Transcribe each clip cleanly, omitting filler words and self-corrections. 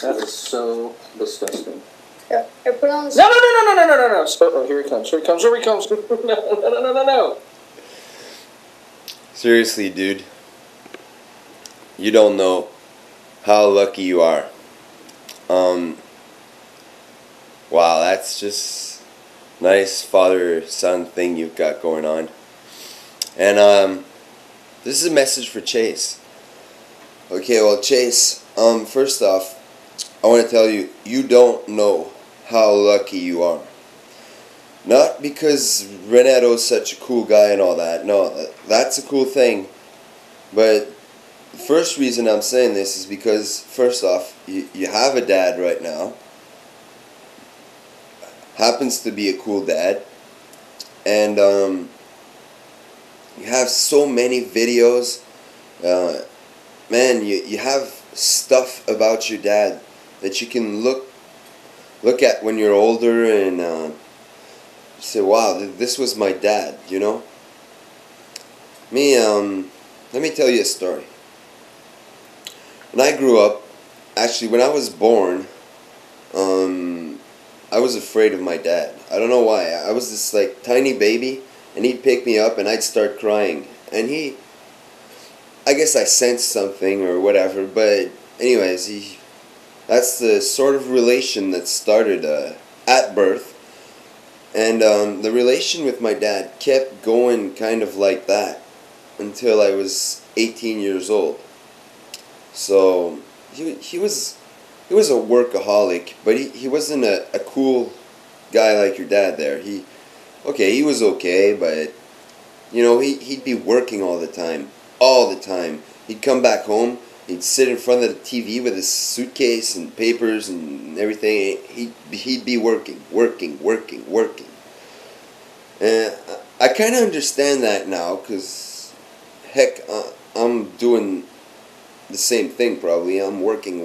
That is so disgusting. Here, put it on the... No. Oh, here he comes. No. Seriously, dude. You don't know how lucky you are. Wow, that's just nice father-son thing you've got going on. And, this is a message for Chase. Okay, well, Chase, first off, I want to tell you, you don't know how lucky you are. Not because Renetto's such a cool guy and all that. No, that's a cool thing. But the first reason I'm saying this is because, first off, you have a dad right now. Happens to be a cool dad. And you have so many videos. Man, you have stuff about your dad that you can look at when you're older and say, wow, this was my dad, you know? Let me tell you a story. When I grew up, actually when I was born, I was afraid of my dad. I don't know why. I was this like tiny baby and he'd pick me up and I'd start crying. And I guess I sensed something or whatever, but anyways, that's the sort of relation that started at birth. And the relation with my dad kept going kind of like that until I was 18 years old. So he was a workaholic, but he wasn't a cool guy like your dad there. He was okay, but you know, he'd be working all the time. He'd come back home, he'd sit in front of the TV with his suitcase and papers and everything. He'd be working. And I kind of understand that now, because, heck, I'm doing the same thing probably. I'm working.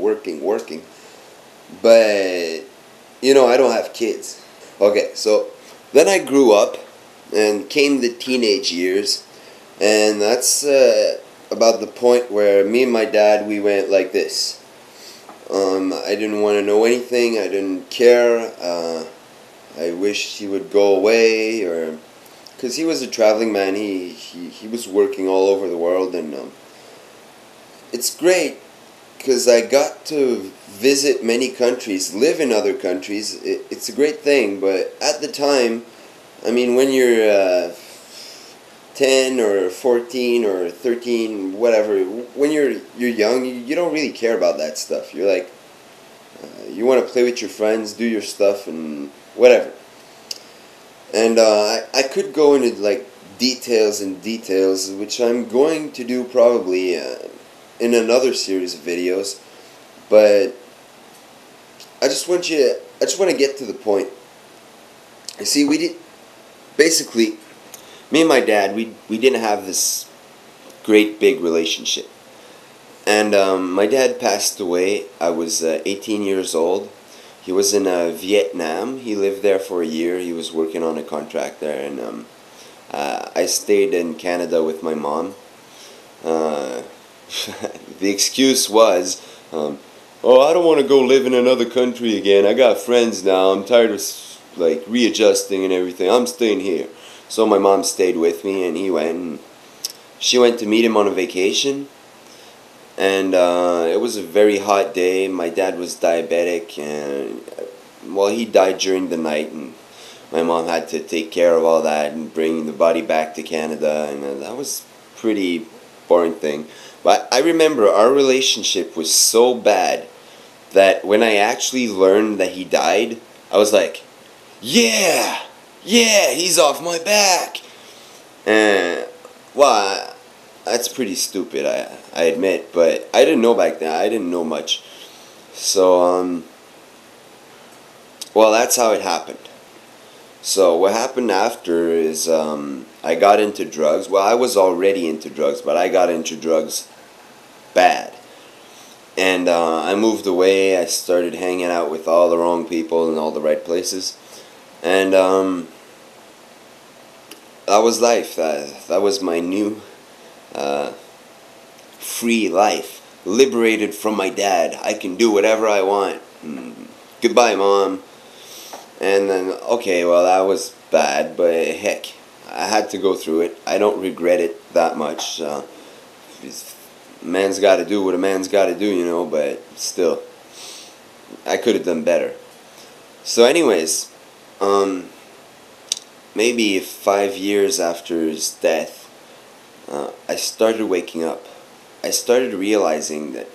But, you know, I don't have kids. Okay, so then I grew up and came the teenage years, and that's about the point where me and my dad, we went like this. I didn't want to know anything. I didn't care. I wished he would go away, or because he was a traveling man. He was working all over the world, and it's great because I got to visit many countries, live in other countries. It's a great thing, but at the time, I mean, when you're 10 or 14 or 13, whatever, when you're young, you don't really care about that stuff. You're like, you want to play with your friends, do your stuff, and whatever. And I could go into like details, which I'm going to do probably in another series of videos. But I just want to get to the point. You see, basically, me and my dad, we didn't have this great big relationship. And my dad passed away. I was 18 years old. He was in Vietnam. He lived there for a year. He was working on a contract there. And I stayed in Canada with my mom. The excuse was, oh, I don't want to go live in another country again. I got friends now. I'm tired of like readjusting and everything. I'm staying here. So my mom stayed with me, and he went. And she went to meet him on a vacation. And it was a very hot day. My dad was diabetic, and well, he died during the night, and my mom had to take care of all that and bring the body back to Canada, and that was a pretty boring thing. But I remember our relationship was so bad that when I actually learned that he died, I was like, yeah, he's off my back. And well, that's pretty stupid, I admit, but I didn't know back then. I didn't know much. So, well, that's how it happened. So what happened after is I got into drugs. Well, I was already into drugs, but I got into drugs bad. And I moved away. I started hanging out with all the wrong people in all the right places. And that was life. That was my new free life. liberated from my dad. I can do whatever I want. Goodbye, Mom. And then, okay, well, that was bad, but heck, I had to go through it. I don't regret it that much. Man's got to do what a man's got to do, you know, but still, I could have done better. So anyways, maybe 5 years after his death, I started waking up. I started realizing that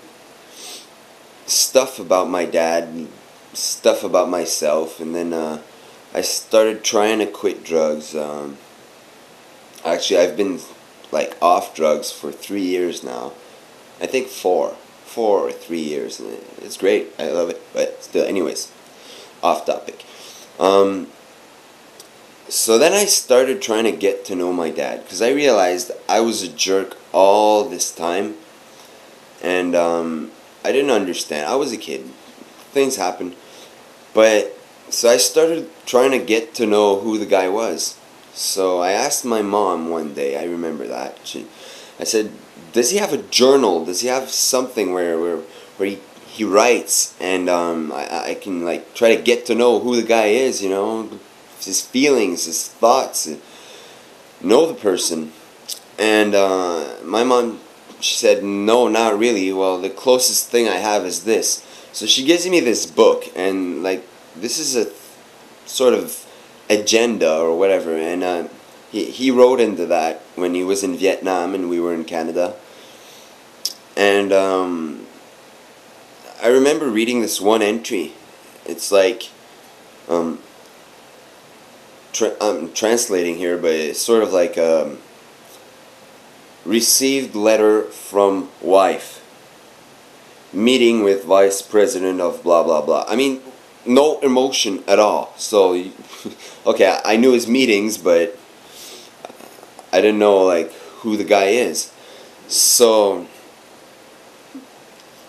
stuff about my dad, stuff about myself, and then I started trying to quit drugs. Actually, I've been like off drugs for 3 years now. I think 4 or 3 years. It's great. I love it. But still, anyways, off topic. So then I started trying to get to know my dad, because I realized I was a jerk all this time, and I didn't understand. I was a kid. Things happen. But so I started trying to get to know who the guy was. So I asked my mom one day, I remember that. I said, does he have a journal? Does he have something where he writes, and I can like try to get to know who the guy is, you know, his feelings, his thoughts, know the person. And my mom, she said, no, not really. Well, the closest thing I have is this. So she gives me this book, and like this is a sort of agenda or whatever, and he wrote into that when he was in Vietnam and we were in Canada. And I remember reading this one entry. It's like, I'm translating here, but it's sort of like received letter from wife, meeting with vice president of blah blah blah. I mean, no emotion at all. So okay, I knew his meetings, but I didn't know like who the guy is. So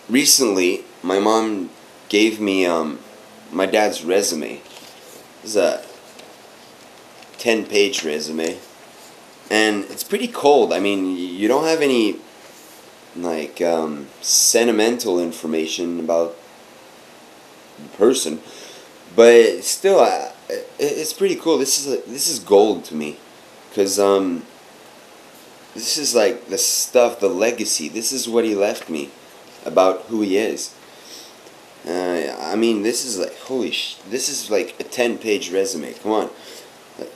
recently my mom gave me my dad's resume. This is a 10-page resume, and it's pretty cold. I mean, you don't have any like sentimental information about the person, but still, it's pretty cool. This is gold to me, because this is like the stuff, the legacy. This is what he left me about who he is. I mean, this is like holy this is like a 10-page resume. Come on, like,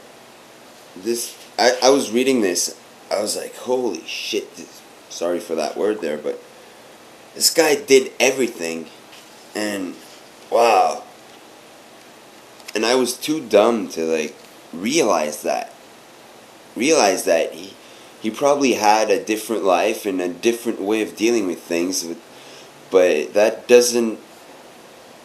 this. I was reading this. I was like, holy shit. Sorry for that word there, but this guy did everything, and wow. And I was too dumb to like realize that. He probably had a different life and a different way of dealing with things, but that doesn't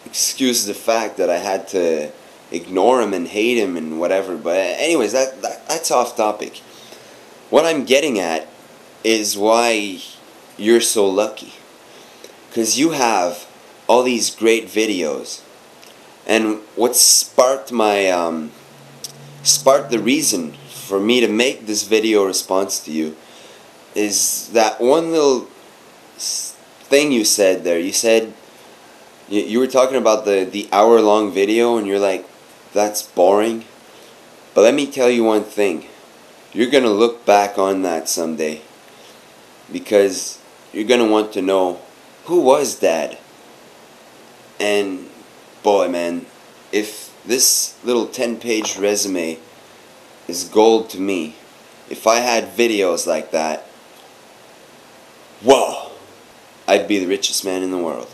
excuse the fact that I had to ignore him and hate him and whatever. But anyways, that's off topic. What I'm getting at is why you're so lucky, because you have all these great videos, and what sparked my sparked the reason for me to make this video response to you is that one little thing you said there. You said you were talking about the hour-long video, and you're like, that's boring. But let me tell you one thing. You're gonna look back on that someday, because you're gonna want to know, who was Dad? And boy, man, if this little 10-page resume is gold to me, if I had videos like that, whoa, I'd be the richest man in the world.